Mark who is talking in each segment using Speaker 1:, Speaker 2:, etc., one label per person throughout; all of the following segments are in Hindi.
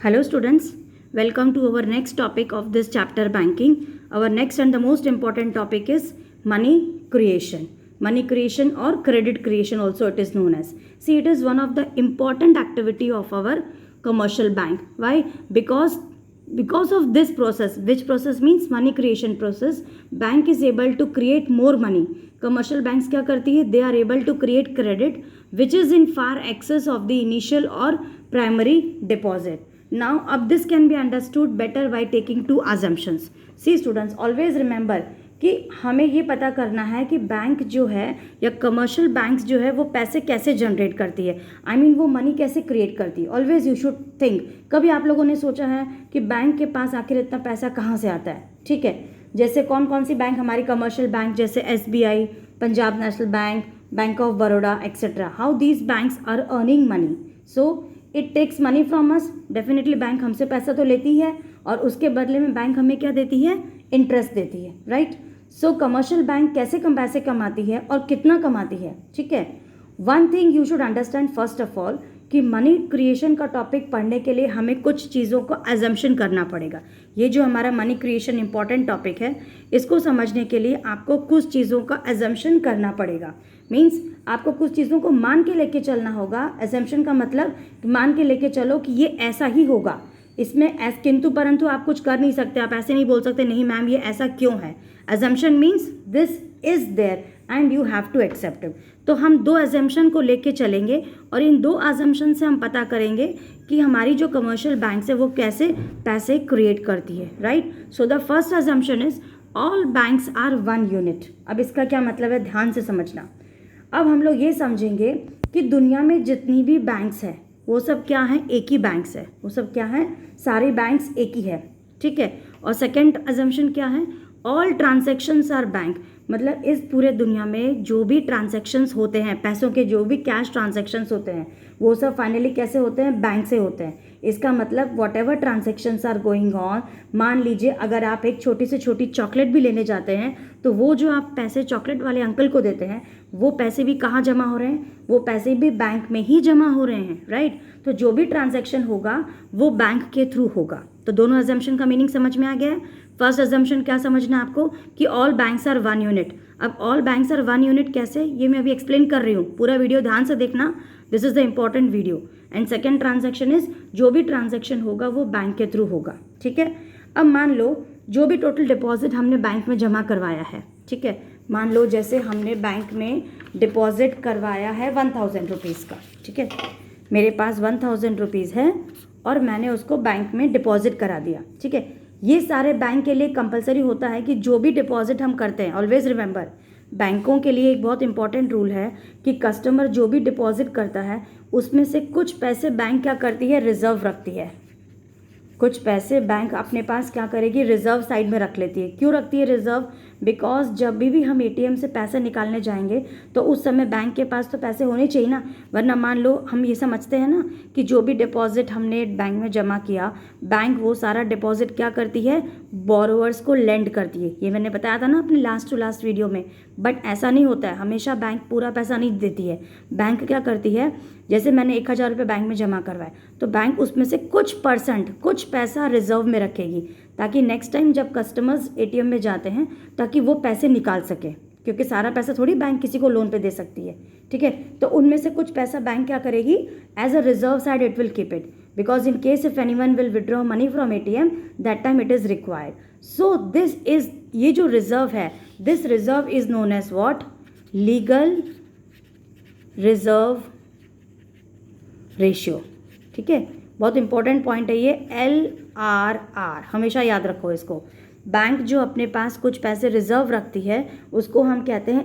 Speaker 1: Hello students, welcome to our next topic of this chapter banking. Our next and the most important topic is money creation. Money creation or credit creation also it is known as. See, it is one of the important activity of our commercial bank. Why? Because of this process, which process means money creation process, bank is able to create more money. Commercial banks क्या करती है? They are able to create credit which is in far excess of the initial or primary deposit. Now this can be understood better by taking two assumptions. See students, always remember कि हमें ये पता करना है कि बैंक जो है या कमर्शियल बैंक्स जो है वो पैसे कैसे जनरेट करती है, I mean वो मनी कैसे क्रिएट करती है. Always you should think. कभी आप लोगों ने सोचा है कि बैंक के पास आखिर इतना पैसा कहाँ से आता है? ठीक है, जैसे कौन कौन सी बैंक हमारी कमर्शियल बैंक, जैसे SBI, Punjab national bank, bank of Baroda etcetera. How these banks are earning money? So it takes money from us. Definitely bank हमसे पैसा तो लेती है और उसके बदले में बैंक हमें क्या देती है? इंटरेस्ट देती है, राइट. सो कमर्शियल बैंक कैसे कम पैसे कमाती है और कितना कमाती है? ठीक है, one thing you should understand first of all कि मनी क्रिएशन का टॉपिक पढ़ने के लिए हमें कुछ चीज़ों को एजम्पशन करना पड़ेगा. ये जो हमारा मनी क्रिएशन इंपॉर्टेंट टॉपिक है, इसको समझने के लिए आपको कुछ चीज़ों का एजम्पशन करना पड़ेगा. मीन्स आपको कुछ चीज़ों को मान के लेके चलना होगा. एजम्पशन का मतलब मान के लेके चलो कि ये ऐसा ही होगा, इसमें किंतु परंतु आप कुछ कर नहीं सकते. आप ऐसे नहीं बोल सकते नहीं मैम ये ऐसा क्यों है. Assumption means this is there and you have to accept it. तो हम दो एजम्पशन को लेके चलेंगे और इन दो एजम्पशन से हम पता करेंगे कि हमारी जो कमर्शियल बैंक्स है वो कैसे पैसे क्रिएट करती है, right. So the first assumption is all banks are one unit. अब इसका क्या मतलब है, ध्यान से समझना. अब हम लोग ये समझेंगे कि दुनिया में जितनी भी बैंक्स है वो सब क्या है? एक ही बैंक्स है. वो सब क्या है? सारे बैंक्स एक ही है, ठीक है. और सेकंड अजम्पशन क्या है? All transactions are bank. मतलब इस पूरे दुनिया में जो भी ट्रांजैक्शंस होते हैं, पैसों के जो भी कैश ट्रांजैक्शंस होते हैं, वो सब फाइनली कैसे होते हैं? बैंक से होते हैं. इसका मतलब whatever transactions are going on, मान लीजिए अगर आप एक छोटी से छोटी चॉकलेट भी लेने जाते हैं तो वो जो आप पैसे चॉकलेट वाले अंकल को देते हैं वो पैसे भी कहाँ जमा हो रहे हैं? वो पैसे भी बैंक में ही जमा हो रहे हैं, राइट. तो जो भी ट्रांजैक्शन होगा वो बैंक के थ्रू होगा. तो दोनों अजम्पशन का मीनिंग समझ में आ गया है. फर्स्ट अजम्पशन क्या समझना है आपको कि all banks are one unit. अब all banks are one unit कैसे, ये मैं अभी एक्सप्लेन कर रही हूँ. पूरा वीडियो ध्यान से देखना, this is the important video. And second transaction is जो भी ट्रांजैक्शन होगा वो बैंक के थ्रू होगा, ठीक है. अब मान लो जो भी टोटल डिपॉजिट हमने बैंक में जमा करवाया है, ठीक है. मान लो जैसे हमने बैंक में डिपॉजिट करवाया है 1000 रुपीज़ का, ठीक है. मेरे पास 1000 रुपीज़ है और मैंने उसको बैंक में डिपॉजिट करा दिया, ठीक है. ये सारे बैंक के लिए कंपलसरी होता है कि जो भी डिपॉजिट हम करते हैं, ऑलवेज रिमेंबर, बैंकों के लिए एक बहुत इंपॉर्टेंट रूल है कि कस्टमर जो भी डिपॉजिट करता है उसमें से कुछ पैसे बैंक क्या करती है? रिजर्व रखती है. कुछ पैसे बैंक अपने पास क्या करेगी? रिजर्व साइड में रख लेती है. क्यों रखती है रिजर्व? बिकॉज जब भी हम ATM से पैसे निकालने जाएंगे तो उस समय बैंक के पास तो पैसे होने चाहिए ना. वरना मान लो हम ये समझते हैं ना कि जो भी डिपॉजिट हमने बैंक में जमा किया, बैंक वो सारा डिपॉजिट क्या करती है? बोरोवर्स को लेंड करती है. ये मैंने बताया था ना अपने लास्ट टू लास्ट वीडियो में. बट ऐसा नहीं होता है, हमेशा बैंक पूरा पैसा नहीं देती है. बैंक क्या करती है, जैसे मैंने 1000 रुपये बैंक में जमा करवाए तो बैंक उसमें से कुछ परसेंट, कुछ पैसा रिजर्व में रखेगी ताकि नेक्स्ट टाइम जब कस्टमर्स ATM में जाते हैं ताकि वो पैसे निकाल सके, क्योंकि सारा पैसा थोड़ी बैंक किसी को लोन पे दे सकती है, ठीक है. तो उनमें से कुछ पैसा बैंक क्या करेगी? As a reserve side it will keep it, because in case if anyone will withdraw money from ATM that time it is required. So this is, ये जो रिजर्व है, this reserve is known as what? Legal reserve ratio, ठीक है. बहुत इंपॉर्टेंट पॉइंट है ये, LRR, हमेशा याद रखो इसको. बैंक जो अपने पास कुछ पैसे रिजर्व रखती है उसको हम कहते हैं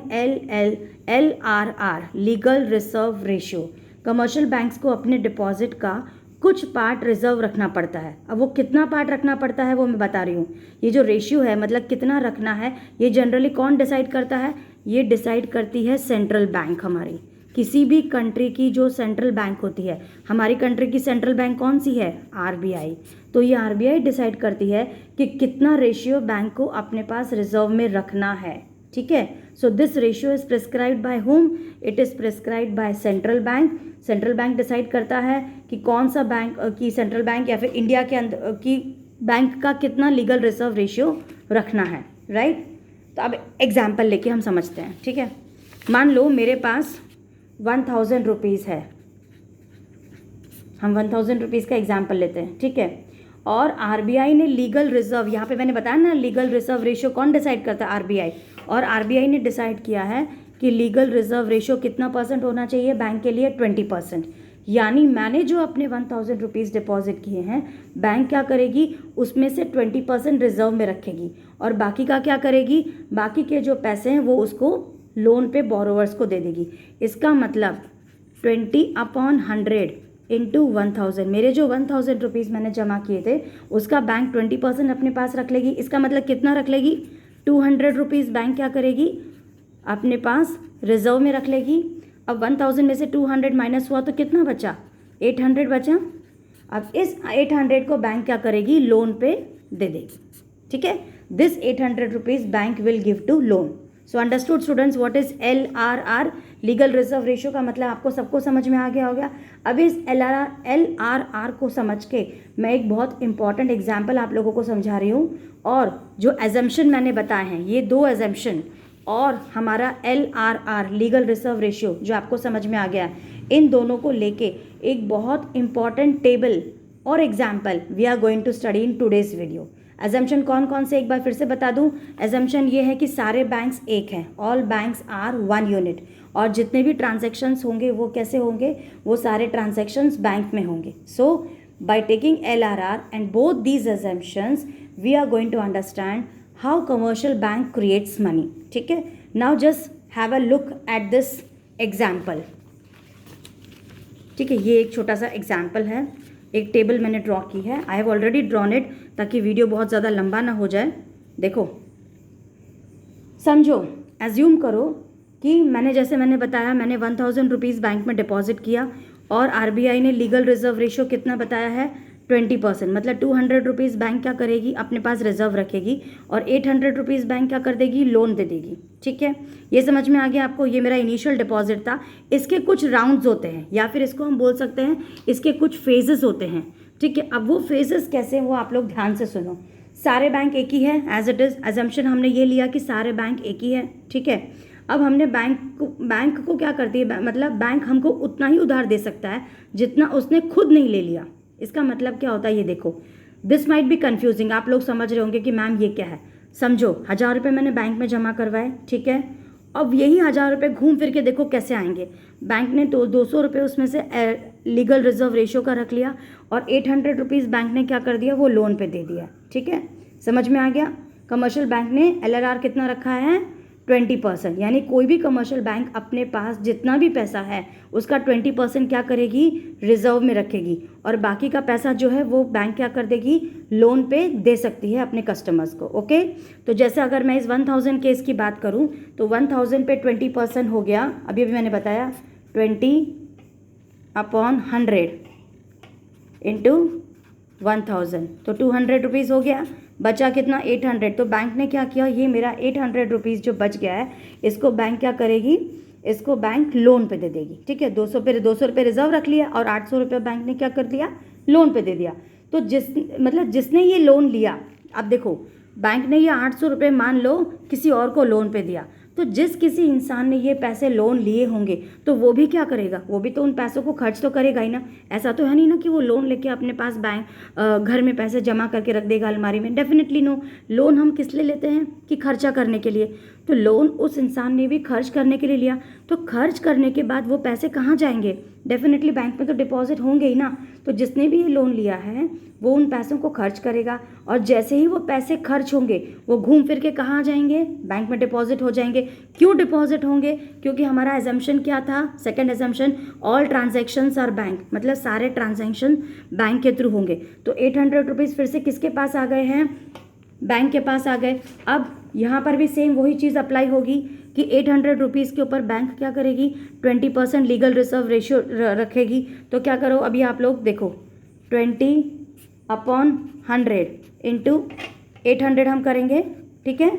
Speaker 1: LRR, legal reserve ratio. Commercial banks को अपने डिपॉजिट का कुछ पार्ट रिजर्व रखना पड़ता है. अब वो कितना पार्ट रखना पड़ता है वो मैं बता रही हूँ. ये जो रेशियो है, मतलब कितना रखना है, ये जनरली कौन डिसाइड करता है? ये डिसाइड करती है सेंट्रल बैंक. हमारी किसी भी कंट्री की जो सेंट्रल बैंक होती है, हमारी कंट्री की सेंट्रल बैंक कौन सी है? RBI. तो ये RBI डिसाइड करती है कि कितना रेशियो बैंक को अपने पास रिजर्व में रखना है, ठीक है. So this ratio is prescribed bye home, it is prescribed by central bank. Central bank decide करता है कि कौन सा बैंक की सेंट्रल बैंक या फिर इंडिया के अंदर की बैंक का कितना लीगल रिजर्व रेशियो रखना है, राइट। तो अब एग्जाम्पल लेके हम समझते हैं, ठीक है। मान लो मेरे पास 1000 रुपीज़ है, हम 1000 रुपीज़ का एग्जाम्पल लेते हैं, ठीक है। और आरबीआई ने लीगल रिजर्व, यहाँ पे मैंने बताया ना लीगल रिजर्व रेशियो कौन डिसाइड करता है, आरबीआई। और आरबीआई ने डिसाइड किया है कि लीगल रिजर्व रेशियो कितना % होना चाहिए बैंक के लिए, 20%। यानी मैंने जो अपने 1000 रुपीज़ डिपॉजिट किए हैं, बैंक क्या करेगी, उसमें से 20% रिजर्व में रखेगी और बाकी का क्या करेगी, बाकी के जो पैसे हैं वो उसको लोन पे बोरोवर्स को दे देगी। इसका मतलब 20/100 इंटू 1000, मेरे जो 1000 रुपीज़ मैंने जमा किए थे उसका बैंक 20% अपने पास रख लेगी। इसका मतलब कितना रख लेगी, 200 रुपीज़ बैंक क्या करेगी, अपने पास रिजर्व में रख लेगी। अब 1000 में से 200 माइनस हुआ तो कितना बचा, 800 बचा। अब इस 800 को बैंक क्या करेगी, लोन पे दे देगी, ठीक है। This 800 rupees bank will give to loan. So understood students what is LRR, legal reserve ratio का मतलब आपको सबको समझ में आ गया होगा। अब इस LRR को समझ के मैं एक बहुत इंपॉर्टेंट एग्जाम्पल आप लोगों को समझा रही हूँ। और जो एजम्पशन मैंने बताए हैं, ये 2 एजम्पशन और हमारा LRR लीगल रिजर्व रेशियो जो आपको समझ में आ गया, इन दोनों को लेके एक बहुत इंपॉर्टेंट टेबल और example we are going to study in today's video. Assumption कौन कौन से एक बार फिर से बता दूं। एजम्पशन ये है कि सारे बैंक्स एक हैं, ऑल बैंक्स आर 1 यूनिट, और जितने भी ट्रांजैक्शंस होंगे वो कैसे होंगे, वो सारे ट्रांजैक्शंस बैंक में होंगे। So by taking LRR and both these assumptions we are going to understand how commercial bank creates money, ठीक है। Now just have a look at this example, ठीक है। ये एक छोटा सा एग्जाम्पल है, एक टेबल मैंने ड्रॉ की है। I have already drawn it ताकि वीडियो बहुत ज़्यादा लंबा ना हो जाए। देखो, समझो, एज्यूम करो कि मैंने बताया, मैंने 1000 रुपीज़ बैंक में डिपॉजिट किया और आरबीआई ने लीगल रिजर्व रेशियो कितना बताया है, 20%। मतलब 200 रुपीज़ बैंक क्या करेगी, अपने पास रिजर्व रखेगी और 800 रुपीज़ बैंक क्या कर देगी, लोन दे देगी, ठीक है। ये समझ में आ गया आपको। ये मेरा इनिशियल डिपॉजिट था। इसके कुछ राउंड्स होते हैं या फिर इसको हम बोल सकते हैं इसके कुछ फेजेस होते हैं, ठीक है। अब वो फेजेस कैसे, वो आप लोग ध्यान से सुनो। सारे बैंक एक ही है, एज इट इज़ एजम्पशन हमने ये लिया कि सारे बैंक एक ही है, ठीक है। अब हमने बैंक को क्या करती है, मतलब बैंक हमको उतना ही उधार दे सकता है जितना उसने खुद नहीं ले लिया। इसका मतलब क्या होता है, ये देखो, दिस माइट बी कन्फ्यूजिंग। आप लोग समझ रहे होंगे कि मैम ये क्या है। समझो, 1000 रुपये मैंने बैंक में जमा करवाए, ठीक है। अब यही 1000 रुपये घूम फिर के देखो कैसे आएंगे। बैंक ने तो 200 रुपये उसमें से लीगल रिजर्व रेशियो का रख लिया और 800 रुपीज़ बैंक ने क्या कर दिया, वो लोन पे दे दिया, ठीक है। समझ में आ गया। कमर्शियल बैंक ने LRR कितना रखा है, 20%। यानी कोई भी कमर्शियल बैंक अपने पास जितना भी पैसा है उसका 20% क्या करेगी, रिजर्व में रखेगी और बाकी का पैसा जो है वो बैंक क्या कर देगी, लोन पे दे सकती है अपने कस्टमर्स को, ओके। तो जैसे अगर मैं इस 1000 केस की बात करूं तो 1000 पे 20% हो गया, अभी मैंने बताया 20/100 इंटू 1000, तो 200 रुपीज़ हो गया। बचा कितना, 800। तो बैंक ने क्या किया, ये मेरा 800 रुपीज़ जो बच गया है इसको बैंक क्या करेगी, इसको बैंक लोन पे दे देगी, ठीक है। 200 रुपये रिजर्व रख लिया और 800 रुपये बैंक ने क्या कर दिया, लोन पे दे दिया। तो जिसने ये लोन लिया, अब देखो बैंक ने ये 800 रुपये मान लो किसी और को लोन पे दिया, तो जिस किसी इंसान ने ये पैसे लोन लिए होंगे तो वो भी क्या करेगा, वो भी तो उन पैसों को खर्च तो करेगा ही ना। ऐसा तो है नहीं ना कि वो लोन लेके अपने पास बैंक घर में पैसे जमा करके रख देगा अलमारी में, डेफिनेटली नो। लोन हम किस लिए लेते हैं, कि खर्चा करने के लिए। तो लोन उस इंसान ने भी खर्च करने के लिए लिया, तो खर्च करने के बाद वो पैसे कहाँ जाएंगे, डेफिनेटली बैंक में तो डिपॉजिट होंगे ही ना। तो जिसने भी ये लोन लिया है वो उन पैसों को खर्च करेगा और जैसे ही वो पैसे खर्च होंगे वो घूम फिर के कहाँ जाएंगे, बैंक में डिपॉजिट हो जाएंगे। क्यों डिपॉजिट होंगे, क्योंकि हमारा एजम्पशन क्या था, second assumption, all transactions are bank, मतलब सारे ट्रांजैक्शन बैंक के थ्रू होंगे। तो 800 रुपीज़ फिर से किसके पास आ गए हैं, बैंक के पास आ गए। अब यहाँ पर भी सेम वही चीज़ अप्लाई होगी कि 800 रुपीज़ के ऊपर बैंक क्या करेगी, 20% लीगल रिजर्व रेशियो रखेगी। तो क्या करो, अभी आप लोग देखो, 20/100 इंटू 800 हम करेंगे, ठीक है।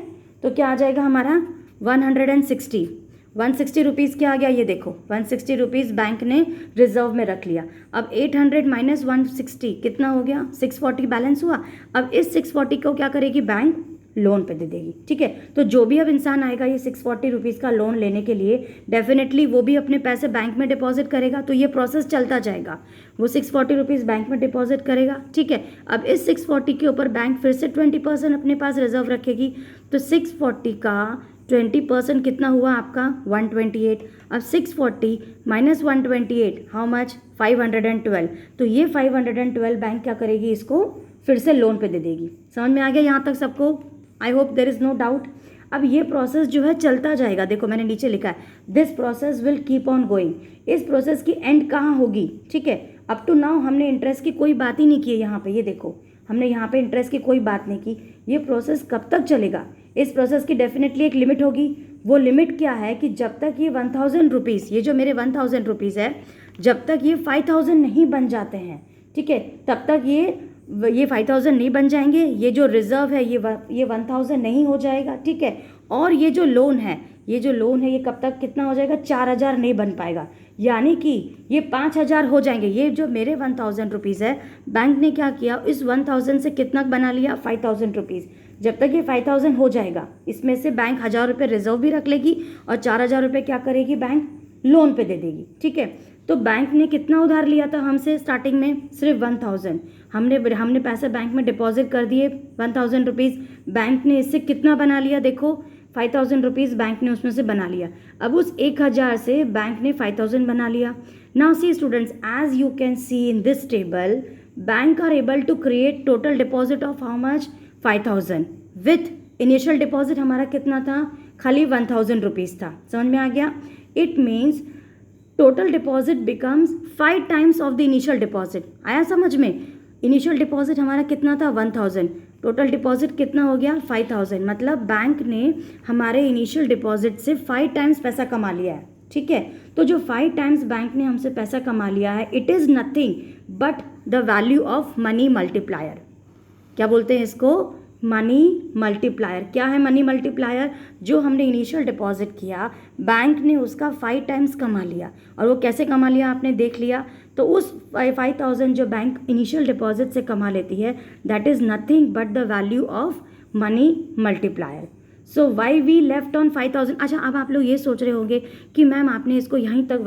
Speaker 1: तो क्या आ जाएगा हमारा 160 रुपीज़ क्या आ गया, ये देखो 160 रुपीज़ बैंक ने रिजर्व में रख लिया। अब 800 माइनस 160 कितना हो गया, 640 बैलेंस हुआ। अब इस 640 को क्या करेगी बैंक, लोन पे दे देगी। ठीक है, तो जो भी अब इंसान आएगा ये 640 रुपीज़ का लोन लेने के लिए, डेफिनेटली वो भी अपने पैसे बैंक में डिपॉजिट करेगा, तो ये प्रोसेस चलता जाएगा। वो 640 रुपीज़ बैंक में डिपॉजिट करेगा। ठीक है, अब इस 640 के ऊपर बैंक फिर से 20% अपने पास रिजर्व रखेगी, तो 640 का 20% कितना हुआ आपका, 128। अब 640 माइनस 128 हाउ मच, 512। तो ये 512 बैंक क्या करेगी, इसको फिर से लोन पे दे देगी। समझ में आ गया यहाँ तक सबको? I hope there is no doubt. अब ये प्रोसेस जो है चलता जाएगा। देखो मैंने नीचे लिखा है, this process will keep on going. इस प्रोसेस की एंड कहाँ होगी? ठीक है, अप टू नाउ हमने इंटरेस्ट की कोई बात ही नहीं की है यहाँ पे। ये देखो हमने यहाँ पे इंटरेस्ट की कोई बात नहीं की। ये प्रोसेस कब तक चलेगा? इस प्रोसेस की डेफिनेटली एक लिमिट होगी। वो लिमिट क्या है कि जब तक ये 1000 रुपीज़, ये जो मेरे 1000 रुपीज़ है, जब तक ये 5000 नहीं बन जाते हैं, ठीक है, तब तक ये 5000 नहीं बन जाएंगे। ये जो रिजर्व है ये 1000 नहीं हो जाएगा। ठीक है, और ये जो लोन है ये कब तक कितना हो जाएगा, 4000 नहीं बन पाएगा। यानी कि ये 5000 हो जाएंगे। ये जो मेरे 1000 रुपीज़ है, बैंक ने क्या किया, इस 1000 से कितना बना लिया, 5000 रुपीज़। जब तक ये 5000 हो जाएगा, इसमें से बैंक 1000 रुपये रिजर्व भी रख लेगी और 4000 रुपये क्या करेगी, बैंक लोन पे दे देगी। ठीक है, तो बैंक ने कितना उधार लिया था हमसे स्टार्टिंग में, सिर्फ 1000। हमने पैसे बैंक में डिपॉजिट कर दिए 1000 रुपीज़। बैंक ने इससे कितना बना लिया, देखो 5000 रुपीज़ बैंक ने उसमें से बना लिया। अब उस 1000 से बैंक ने 5000 बना लिया। Now see students, as you can see in this table, bank are able to create total deposit of how much, 5000 with initial deposit हमारा कितना था, खाली 1000 रुपीज़ था। समझ में आ गया? It means total deposit becomes 5 times of the initial deposit. आया समझ में? इनिशियल डिपॉजिट हमारा कितना था, 1000, टोटल डिपॉजिट कितना हो गया, 5000। मतलब बैंक ने हमारे इनिशियल डिपॉजिट से 5 टाइम्स पैसा कमा लिया है। ठीक है, तो जो 5 टाइम्स बैंक ने हमसे पैसा कमा लिया है, it is nothing but the value of money multiplier. क्या बोलते हैं इसको, मनी मल्टीप्लायर। क्या है मनी मल्टीप्लायर? जो हमने इनिशियल डिपॉजिट किया, बैंक ने उसका 5 टाइम्स कमा लिया। और वो कैसे कमा लिया आपने देख लिया। तो उस 5000 जो बैंक इनिशियल डिपॉजिट से कमा लेती है, that is nothing but the value of money multiplier. So why we left on 5000। अच्छा, अब आप लोग ये सोच रहे होंगे कि मैम आपने इसको यहीं तक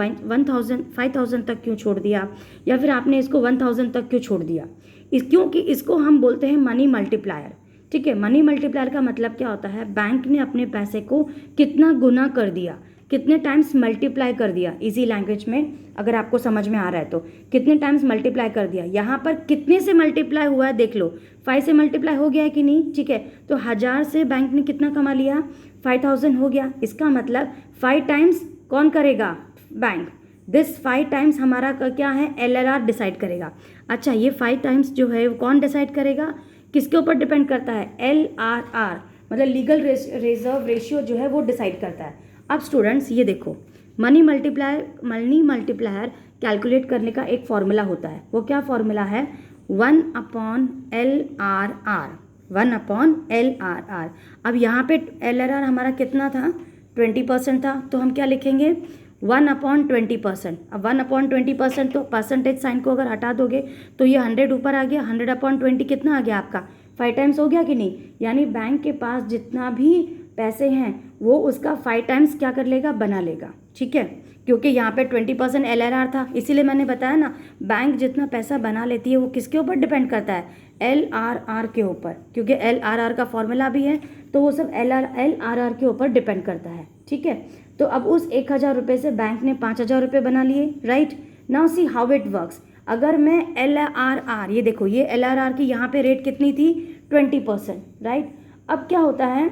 Speaker 1: 5000 तक क्यों छोड़ दिया, या फिर आपने इसको 1000 तक क्यों छोड़ दिया? क्योंकि इसको हम बोलते हैं मनी मल्टीप्लायर। ठीक है, मनी मल्टीप्लायर का मतलब क्या होता है, बैंक ने अपने पैसे को कितना गुना कर दिया, कितने टाइम्स मल्टीप्लाई कर दिया। इजी लैंग्वेज में अगर आपको समझ में आ रहा है तो कितने टाइम्स मल्टीप्लाई कर दिया। यहाँ पर कितने से मल्टीप्लाई हुआ है देख लो, 5 से मल्टीप्लाई हो गया है कि नहीं। ठीक है, तो 1000 से बैंक ने कितना कमा लिया, 5000 हो गया। इसका मतलब 5 टाइम्स कौन करेगा, बैंक। दिस 5 टाइम्स हमारा क्या है, LRR डिसाइड करेगा। अच्छा, ये 5 टाइम्स जो है वो कौन डिसाइड करेगा, किसके ऊपर डिपेंड करता है, LRR मतलब लीगल रिजर्व रेशियो जो है वो डिसाइड करता है। अब स्टूडेंट्स ये देखो, मनी मल्टीप्लायर कैलकुलेट करने का एक फॉर्मूला होता है। वो क्या फॉर्मूला है, 1/LRR, 1/LRR। अब यहाँ पे LRR हमारा कितना था, 20% था, तो हम क्या लिखेंगे, 1/20%। अब 1/20% तो परसेंटेज साइन को अगर हटा दोगे तो ये 100 ऊपर आ गया। 100/20 कितना आ गया आपका, 5 टाइम्स हो गया कि नहीं। यानी बैंक के पास जितना भी पैसे हैं वो उसका 5 टाइम्स क्या कर लेगा, बना लेगा। ठीक है, क्योंकि यहाँ पे 20% LRR था, इसीलिए मैंने बताया ना, बैंक जितना पैसा बना लेती है वो किसके ऊपर डिपेंड करता है, LRR के ऊपर। क्योंकि LRR का फॉर्मूला भी है, तो वो सब LRR के ऊपर डिपेंड करता है। ठीक है, तो अब उस 1000 रुपये से बैंक ने 5000 रुपये बना लिए। Right, now see how it works. अगर मैं LRR, ये देखो ये LRR की यहाँ पे रेट कितनी थी, 20%। राइट, अब क्या होता है,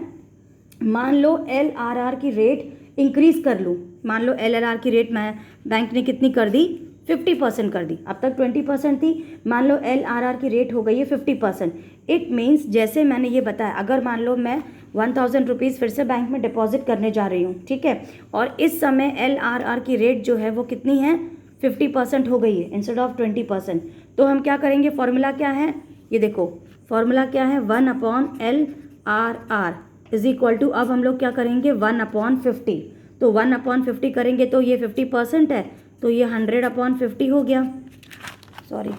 Speaker 1: मान लो LRR की रेट इंक्रीज़ कर लूँ। मान लो LRR की रेट मैं बैंक ने कितनी कर दी, 50% कर दी। अब तक 20% थी, मान लो LRR की रेट हो गई है 50%। इट मीन्स जैसे मैंने ये बताया, अगर मान लो मैं 1000 रुपीज़ फिर से बैंक में डिपॉजिट करने जा रही हूँ, ठीक है, और इस समय LRR की रेट जो है वो कितनी है, 50% हो गई है इंस्टेड ऑफ 20%। तो हम क्या करेंगे, फॉर्मूला क्या है, ये देखो फॉर्मूला क्या है, 1/LRR। इज इक्वल टू, अब हम लोग क्या करेंगे 1/50, तो 1/50 करेंगे तो ये 50% है, तो ये 100/50 हो गया, सॉरी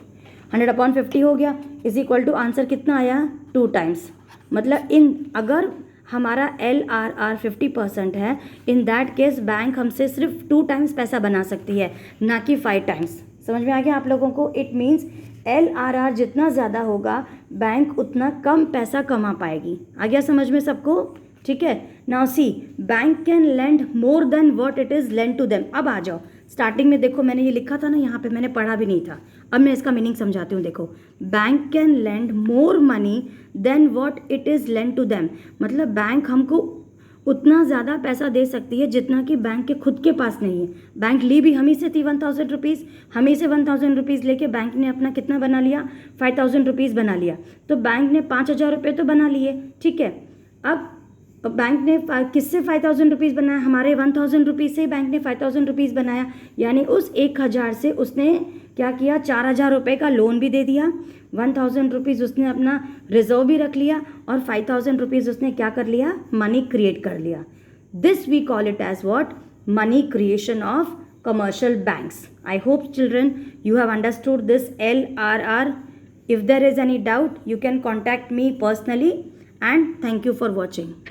Speaker 1: 100/50 हो गया, इज इक्वल टू आंसर कितना आया 2 टाइम्स। मतलब अगर हमारा LRR 50% है, इन दैट केस बैंक हमसे सिर्फ 2 टाइम्स पैसा बना सकती है, ना कि 5 टाइम्स। समझ में आ गया आप लोगों को? इट मीन्स LRR जितना ज़्यादा होगा बैंक उतना कम पैसा कमा पाएगी। आ गया समझ में सबको? ठीक है। Now see, bank can lend more than what it is lend to them. अब आ जाओ, स्टार्टिंग में देखो मैंने ये लिखा था ना, यहाँ पे मैंने पढ़ा भी नहीं था, अब मैं इसका मीनिंग समझाती हूँ। देखो, bank can lend more money than what it is lend to them, मतलब बैंक हमको उतना ज़्यादा पैसा दे सकती है जितना कि बैंक के खुद के पास नहीं है। बैंक ली भी हम ही से थी 1000 रुपीज़, हम ही से 1000 रुपीज़ लेके बैंक ने अपना कितना बना लिया, 5000 रुपीज़ बना लिया। तो बैंक ने 5000 रुपये तो बना लिए, ठीक है। अब बैंक ने किससे 5000 रुपीज़ बनाया? हमारे 1000 रुपीज़ से ही बैंक ने 5000 रुपीज़ बनाया, यानी उस 1000 से उसने क्या किया, 4000 रुपये का लोन भी दे दिया, 1000 रुपीज़ उसने अपना रिजर्व भी रख लिया, और 5000 रुपीज़ उसने क्या कर लिया, मनी क्रिएट कर लिया। This we call it as what, money creation of commercial banks. I hope children you have understood this LRR. If there is any doubt, you can contact me personally, and thank you for watching.